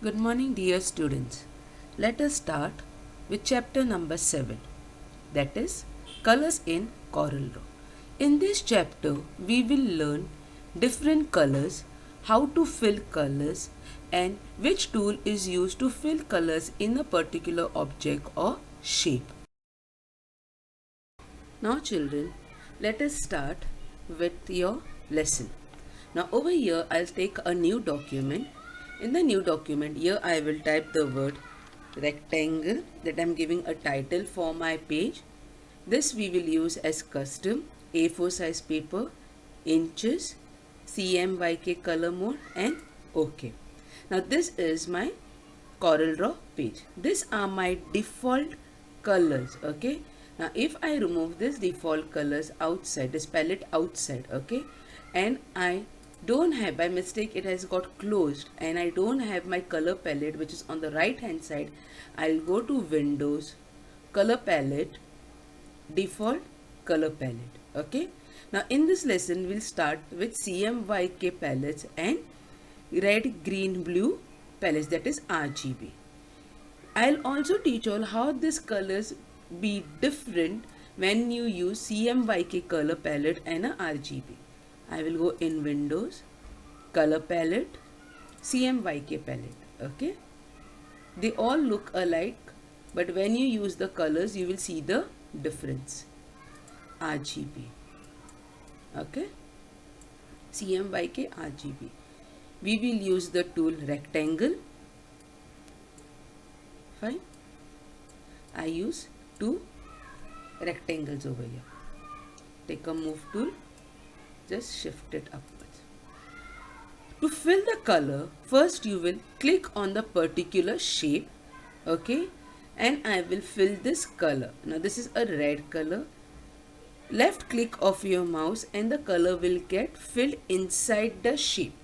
Good morning, dear students. Let us start with chapter number 7, that is Colors in CorelDRAW. In this chapter, we will learn different colors, how to fill colors, and which tool is used to fill colors in a particular object or shape. Now, children, let us start with your lesson. Now, over here, I'll take a new document. In the new document, here I will type the word rectangle, that I'm giving a title for my page. This we will use as custom, A4 size paper, inches, CMYK color mode, and OK. Now, this is my CorelDRAW page. These are my default colors. Okay. Now, if I remove this default colors outside, this palette outside, okay, and I don't have, by mistake it has got closed, and I don't have my color palette which is on the right hand side, I'll go to Windows, color palette, default color palette. Okay. Now, in this lesson we'll start with CMYK palettes and red, green, blue palettes, that is RGB. I'll also teach all how these colors be different when you use CMYK color palette and a RGB. I will go in Windows, color palette, CMYK palette. Okay. They all look alike, but when you use the colors, you will see the difference. RGB. Okay. CMYK RGB. We will use the tool rectangle. Fine. I use two rectangles over here. Take a move tool, just shift it upwards. To fill the color, first you will click on the particular shape, okay, and I will fill this color. Now this is a red color. Left click of your mouse and the color will get filled inside the shape.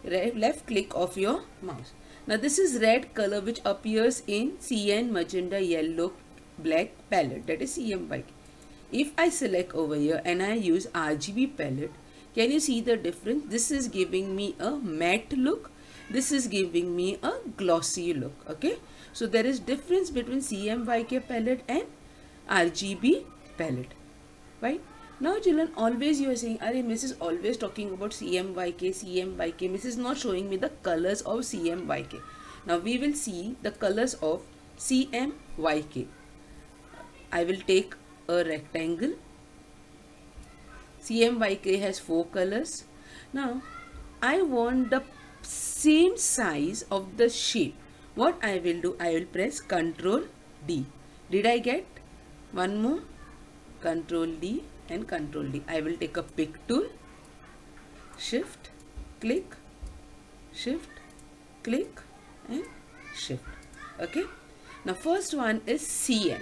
Left click of your mouse. Now this is red color which appears in cyan, magenta, yellow, black palette, that is CMYK. If I select over here and I use RGB palette, can you see the difference? This is giving me a matte look. This is giving me a glossy look. Okay. So there is difference between CMYK palette and RGB palette. Right. Now children, always you are saying, Arey, Miss is always talking about CMYK. Miss is not showing me the colors of CMYK. Now we will see the colors of CMYK. I will take a rectangle. CMYK has 4 colors. Now I want the same size of the shape. What I will do, I will press Ctrl D. Did I get one more? Ctrl D and Ctrl D. I will take a pick tool, shift, click, shift, click and shift. Okay. Now first one is CN.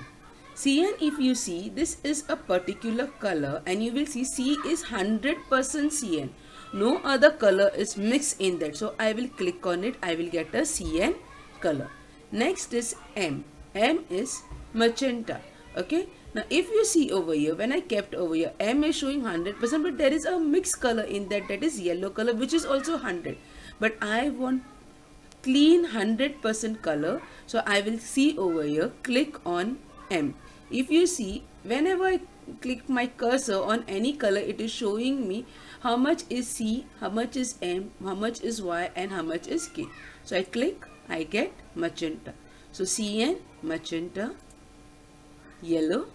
CN, if you see, this is a particular color and you will see C is 100% CN. No other color is mixed in that. So I will click on it. I will get a CN color. Next is M. M is magenta. Okay. Now if you see over here, when I kept over here, M is showing 100%, but there is a mixed color in that, that is yellow color, which is also 100. But I want clean 100% color. So I will see over here, click on M. If you see, whenever I click my cursor on any color, it is showing me how much is C, how much is M, how much is Y, and how much is K. So I click, I get magenta. So CN, magenta, yellow.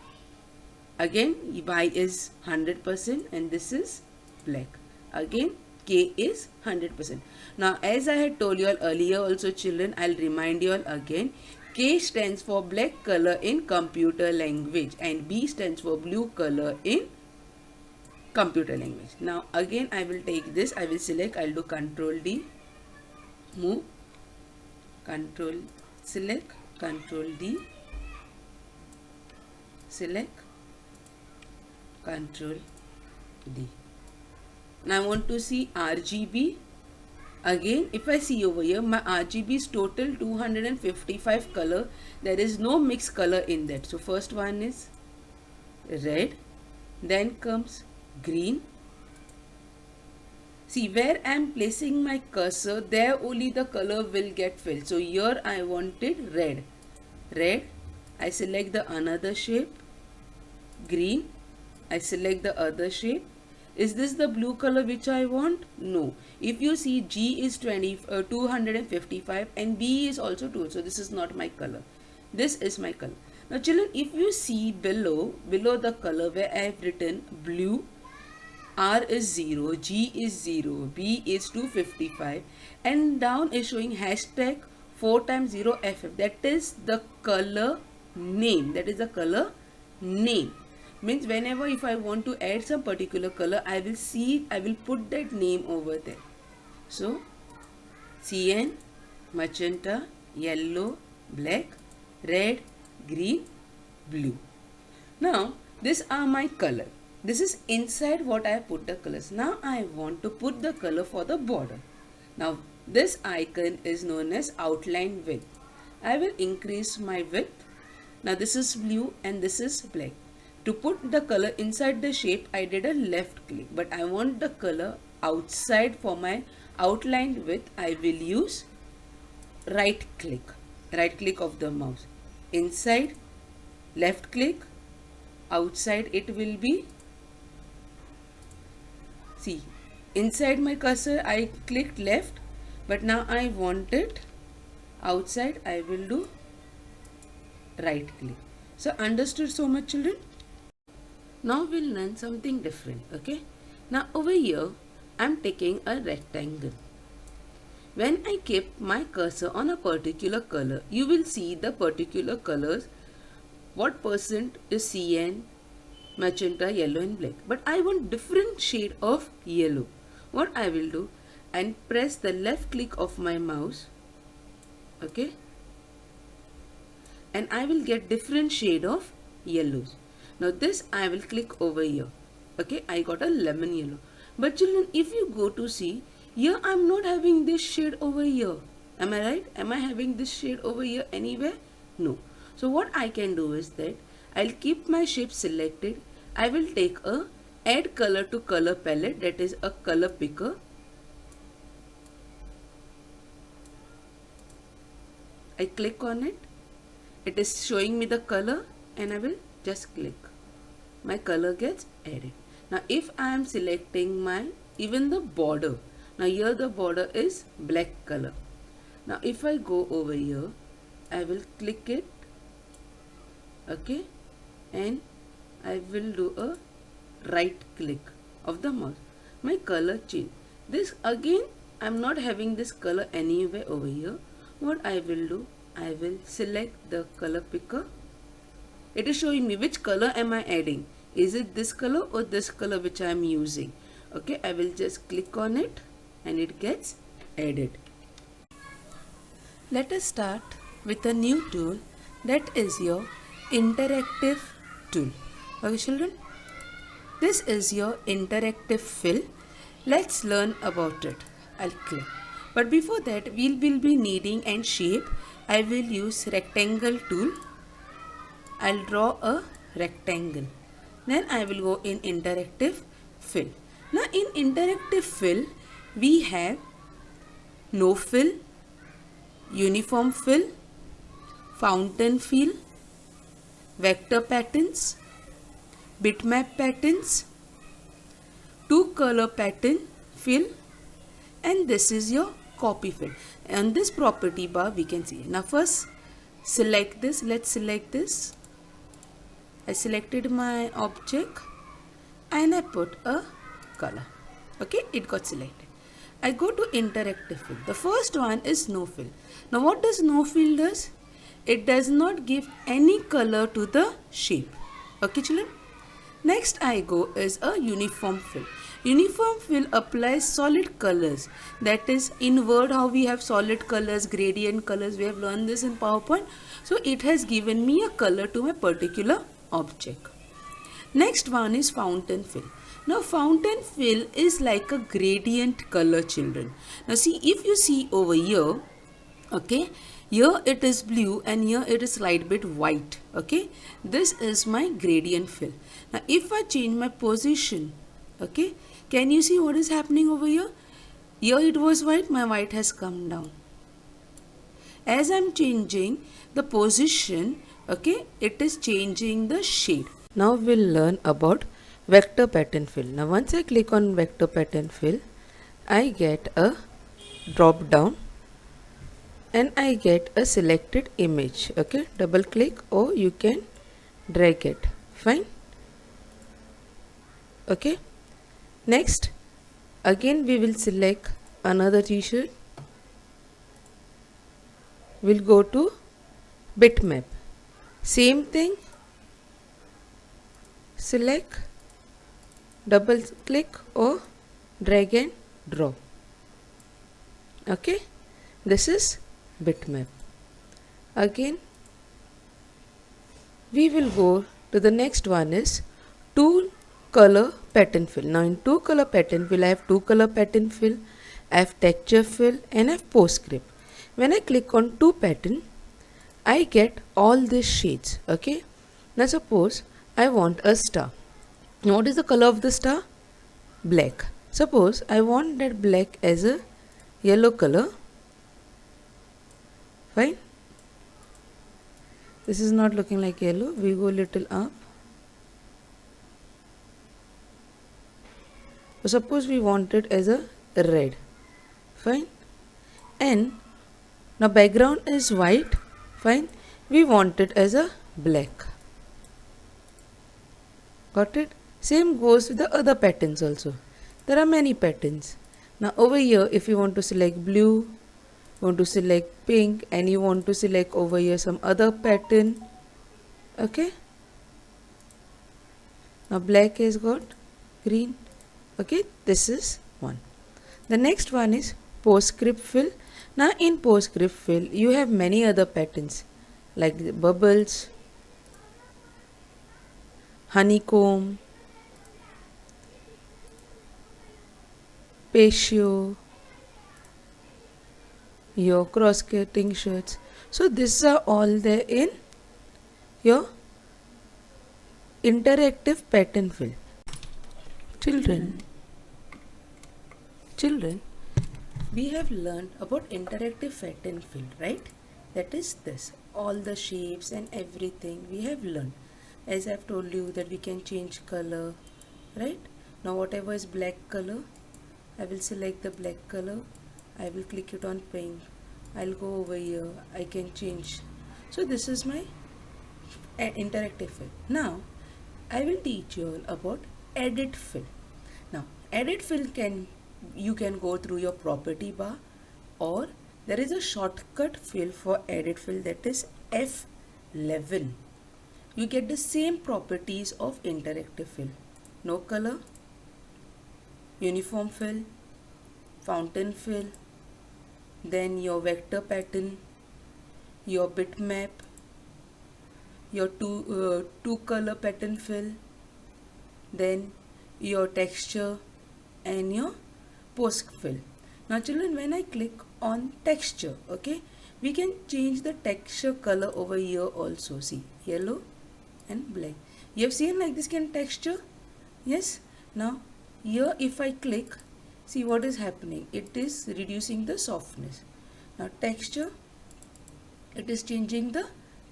Again, Y is 100% and this is black. Again, K is 100%. Now, as I had told you all earlier also children, I'll remind you all again. K stands for black color in computer language and B stands for blue color in computer language. Now, again, I will take this. I will select. I'll do Ctrl D. Move. Ctrl select. Ctrl D. Select. Ctrl D. Now I want to see RGB. Again, if I see over here, my RGB is total 255 color. There is no mixed color in that. So first one is red, then comes green, See, where I am placing my cursor, there only the color will get filled. So here I wanted red. Red, I select the another shape. Green, I select the other shape. Is this the blue color which I want? No. If you see, G is 255 and B is also 2. So this is not my color. This is my color. Now children, if you see below the color where I have written blue, R is 0, G is 0, B is 255 and down is showing hashtag 4 times 0 FF. That is the color name. That is the color name. Means whenever if I want to add some particular color, I will put that name over there. So cyan, magenta, yellow, black, red, green, blue. Now these are my color. This is inside what I put the colors. Now I want to put the color for the border. Now this icon is known as outline width. I will increase my width. Now this is blue and this is black. To put the color inside the shape, I did a left click, but I want the color outside. For my outline width, I will use right click of the mouse. Inside, left click, outside it will be, see, inside my cursor I clicked left, but now I want it outside, I will do right click. So understood so much, children? Now we'll learn something different. Okay, now over here I'm taking a rectangle. When I keep my cursor on a particular color, you will see the particular colors, what percent is cyan, magenta, yellow and black. But I want different shade of yellow. What I will do, and press the left click of my mouse, okay, and I will get different shade of yellows. Now this I will click over here. Okay, I got a lemon yellow. But children, if you go to see, here I am not having this shade over here. Am I right? Am I having this shade over here anywhere? No. So what I can do is that I'll keep my shape selected. I will take a add color to color palette, that is a color picker. I click on it. It is showing me the color and I will just click. My color gets added. Now if I am selecting my even the border, now here the border is black color. Now if I go over here, I will click it, okay, and I will do a right click of the mouse. My color change. This again, I am not having this color anywhere over here. What I will do, I will select the color picker. It is showing me which color am I adding. Is it this color or this color which I am using? Okay, I will just click on it and it gets added. Let us start with a new tool, that is your interactive tool. Okay children, this is your interactive fill. Let's learn about it. I'll click. But before that, we will be needing and shape. I will use rectangle tool. I'll draw a rectangle. Then I will go in interactive fill. Now in interactive fill, we have no fill, uniform fill, fountain fill, vector patterns, bitmap patterns, two color pattern fill, and this is your copy fill. And this property bar we can see. Now first select this. Let's select this. I selected my object and I put a color. Okay, it got selected. I go to interactive fill. The first one is no fill. Now what does no fill does? It does not give any color to the shape. Okay children. Next I go is a uniform fill. Uniform fill applies solid colors. That is in Word how we have solid colors, gradient colors. We have learned this in PowerPoint. So it has given me a color to my particular object. Next one is fountain fill. Now fountain fill is like a gradient color children. Now see, if you see over here, okay, here it is blue and here it is slight bit white. Okay, this is my gradient fill. Now if I change my position, okay, can you see what is happening over here? Here it was white, my white has come down. As I'm changing the position, okay, it is changing the shade. Now we'll learn about vector pattern fill. Now once I click on vector pattern fill, I get a drop down and I get a selected image. Okay, double click or you can drag it. Fine. Okay. Next, again we will select another t-shirt. We'll go to bitmap. Same thing. Select, double click or drag and drop. Okay, this is bitmap. Again we will go to the next one is two color pattern fill. Now in two color pattern fill, I have two color pattern fill, I have texture fill and I have postscript. When I click on two pattern, I get all these shades. Okay, now suppose I want a star. Now what is the color of the star? Black. Suppose I want that black as a yellow color. Fine. This is not looking like yellow. We go little up. Suppose we want it as a red. Fine. And now background is white. Fine. We want it as a black. Got it? Same goes with the other patterns also. There are many patterns. Now over here, if you want to select blue, want to select pink, and you want to select over here some other pattern. Okay. Now black has got green. Okay, this is one. The next one is postscript fill. Now in postscript fill, you have many other patterns like the bubbles, honeycomb, patio, your cross-cutting shirts. So these are all there in your interactive pattern fill. Children, we have learned about interactive pattern fill, right? That is this, all the shapes and everything we have learned. As I have told you that we can change color, right? Now whatever is black color, I will select the black color. I will click it on pink. I'll go over here. I can change. So this is my interactive fill. Now I will teach you all about edit fill. Now edit fill you can go through your property bar, or there is a shortcut fill for edit fill, that is F11. You get the same properties of interactive fill. No color, uniform fill, fountain fill, then your vector pattern, your bitmap, your two color pattern fill, then your texture and your post fill. Now children, when I click on texture, okay, we can change the texture color over here also. See, yellow and black. You have seen like this can texture? Yes. Now here if I click, see what is happening. It is reducing the softness. Now texture, it is changing the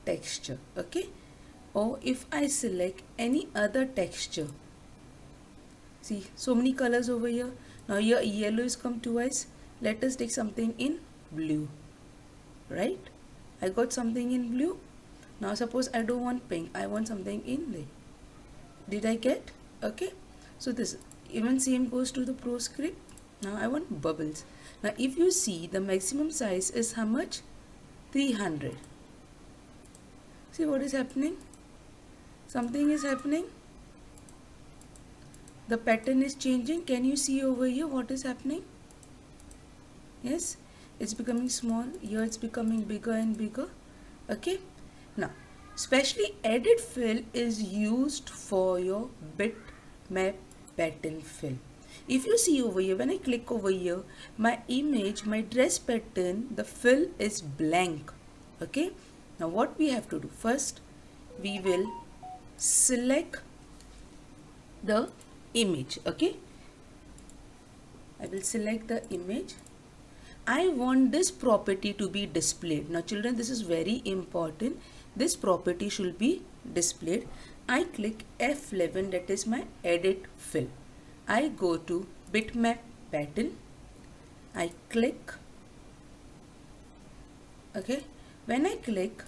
texture. Okay. Or if I select any other texture, see so many colors over here. Now here yellow is come twice. Let us take something in blue. Right? I got something in blue. Now suppose I don't want pink. I want something in red. Did I get? Okay. So this even same goes to the proscript. Now I want bubbles. Now if you see, the maximum size is how much? 300. See what is happening? Something is happening. The pattern is changing. Can you see over here what is happening? Yes, it's becoming small. Here it's becoming bigger and bigger. Okay. Now, especially edit fill is used for your bitmap pattern fill. If you see over here, when I click over here, my image, my dress pattern, the fill is blank. Okay. Now what we have to do? First, we will select the image. Okay. I will select the image. I want this property to be displayed. Now children, this is very important. This property should be displayed. I click F11, that is my edit fill. I go to bitmap pattern. I click. Okay. When I click,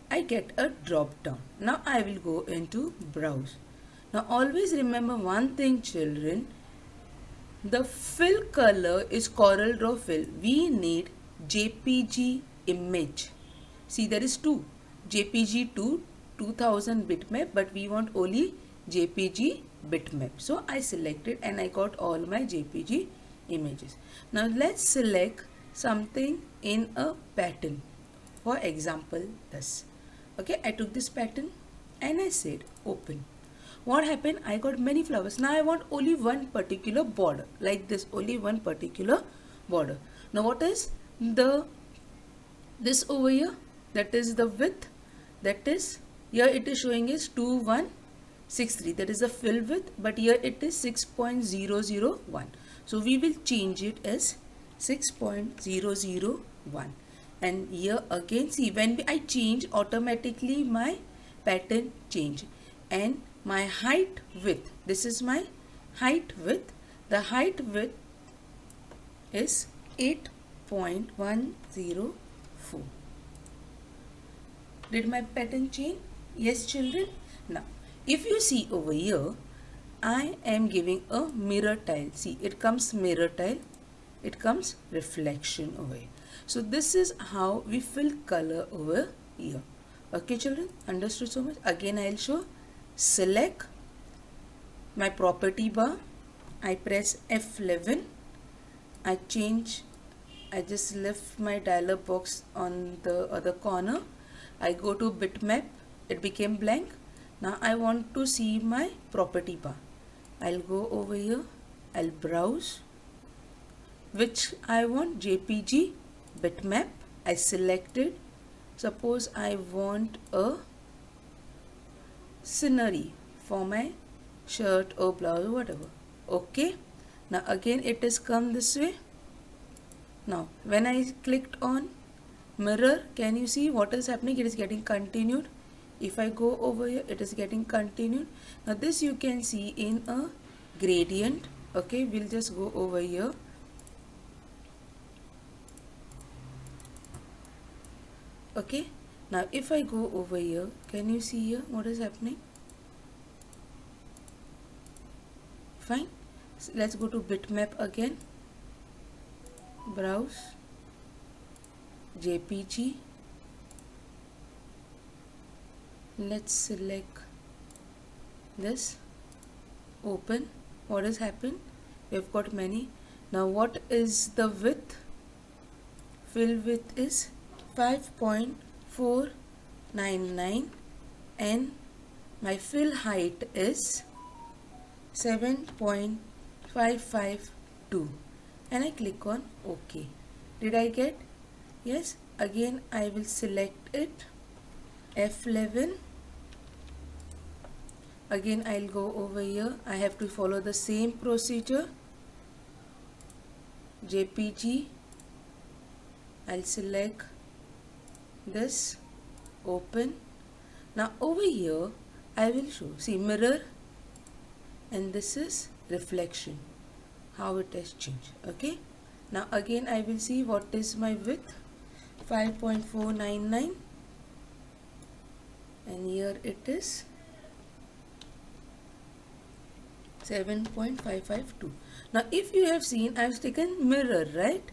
I get a drop down. Now I will go into browse. Now always remember one thing children. The fill color is CorelDRAW fill. We need JPG image. See, there is two. JPG 2000 bitmap, but we want only JPG bitmap. So I selected and I got all my JPG images. Now let's select something in a pattern. For example, this. Okay, I took this pattern and I said open. What happened? I got many flowers. Now I want only one particular border, like this, only one particular border. Now what is this over here? That is the width. That is, here it is showing is 2163. That is the fill width, but here it is 6.001. So we will change it as 6.001. And here again, see, when I change, automatically my pattern change. And my height width, this is my height width. The height width is 8.104. Did my pattern change? Yes children. Now if you see over here, I am giving a mirror tile. See, it comes mirror tile, it comes reflection over here. So this is how we fill color over here. Okay children, understood so much? Again I will show. Select my property bar, I press F11, I just left my dialog box on the other corner, I go to bitmap, it became blank. Now I want to see my property bar. I'll go over here, I'll browse, which I want, JPG bitmap, I selected. Suppose I want a scenery for my shirt or blouse or whatever. Okay, now again it is come this way. Now when I clicked on mirror, can you see what is happening? It is getting continued. If I go over here, it is getting continued. Now this you can see in a gradient. Okay, we'll just go over here. Okay, now if I go over here, can you see here what is happening? Fine. So let's go to bitmap again. Browse. JPG. Let's select this. Open. What has happened? We've got many. Now what is the width? Fill width is 5.499 and my fill height is 7.552 and I click on OK. Did I get? Yes. Again I will select it, F11. Again I'll go over here. I have to follow the same procedure. JPG, I'll select this, open. Now over here I will show, see, mirror, and this is reflection, how it has changed. Okay, now again I will see what is my width, 5.499 and here it is 7.552. Now if you have seen, I have taken mirror, right?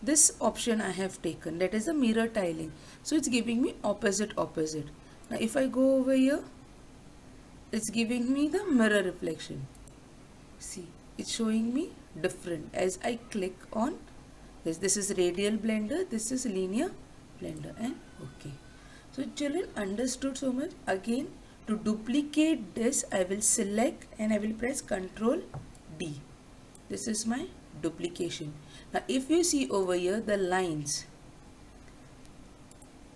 This option I have taken, that is the mirror tiling. So it's giving me opposite. Now if I go over here, it's giving me the mirror reflection. See, it's showing me different as I click on this. This is radial blender, this is linear blender, and okay. So children, understood so much? Again, to duplicate this, I will select and I will press Ctrl D. This is my duplication. Now if you see over here the lines,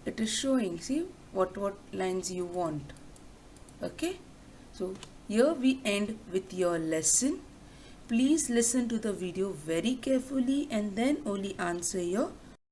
it is showing, see what lines you want. Okay, so here we end with your lesson. please listen to the video very carefully and then only answer your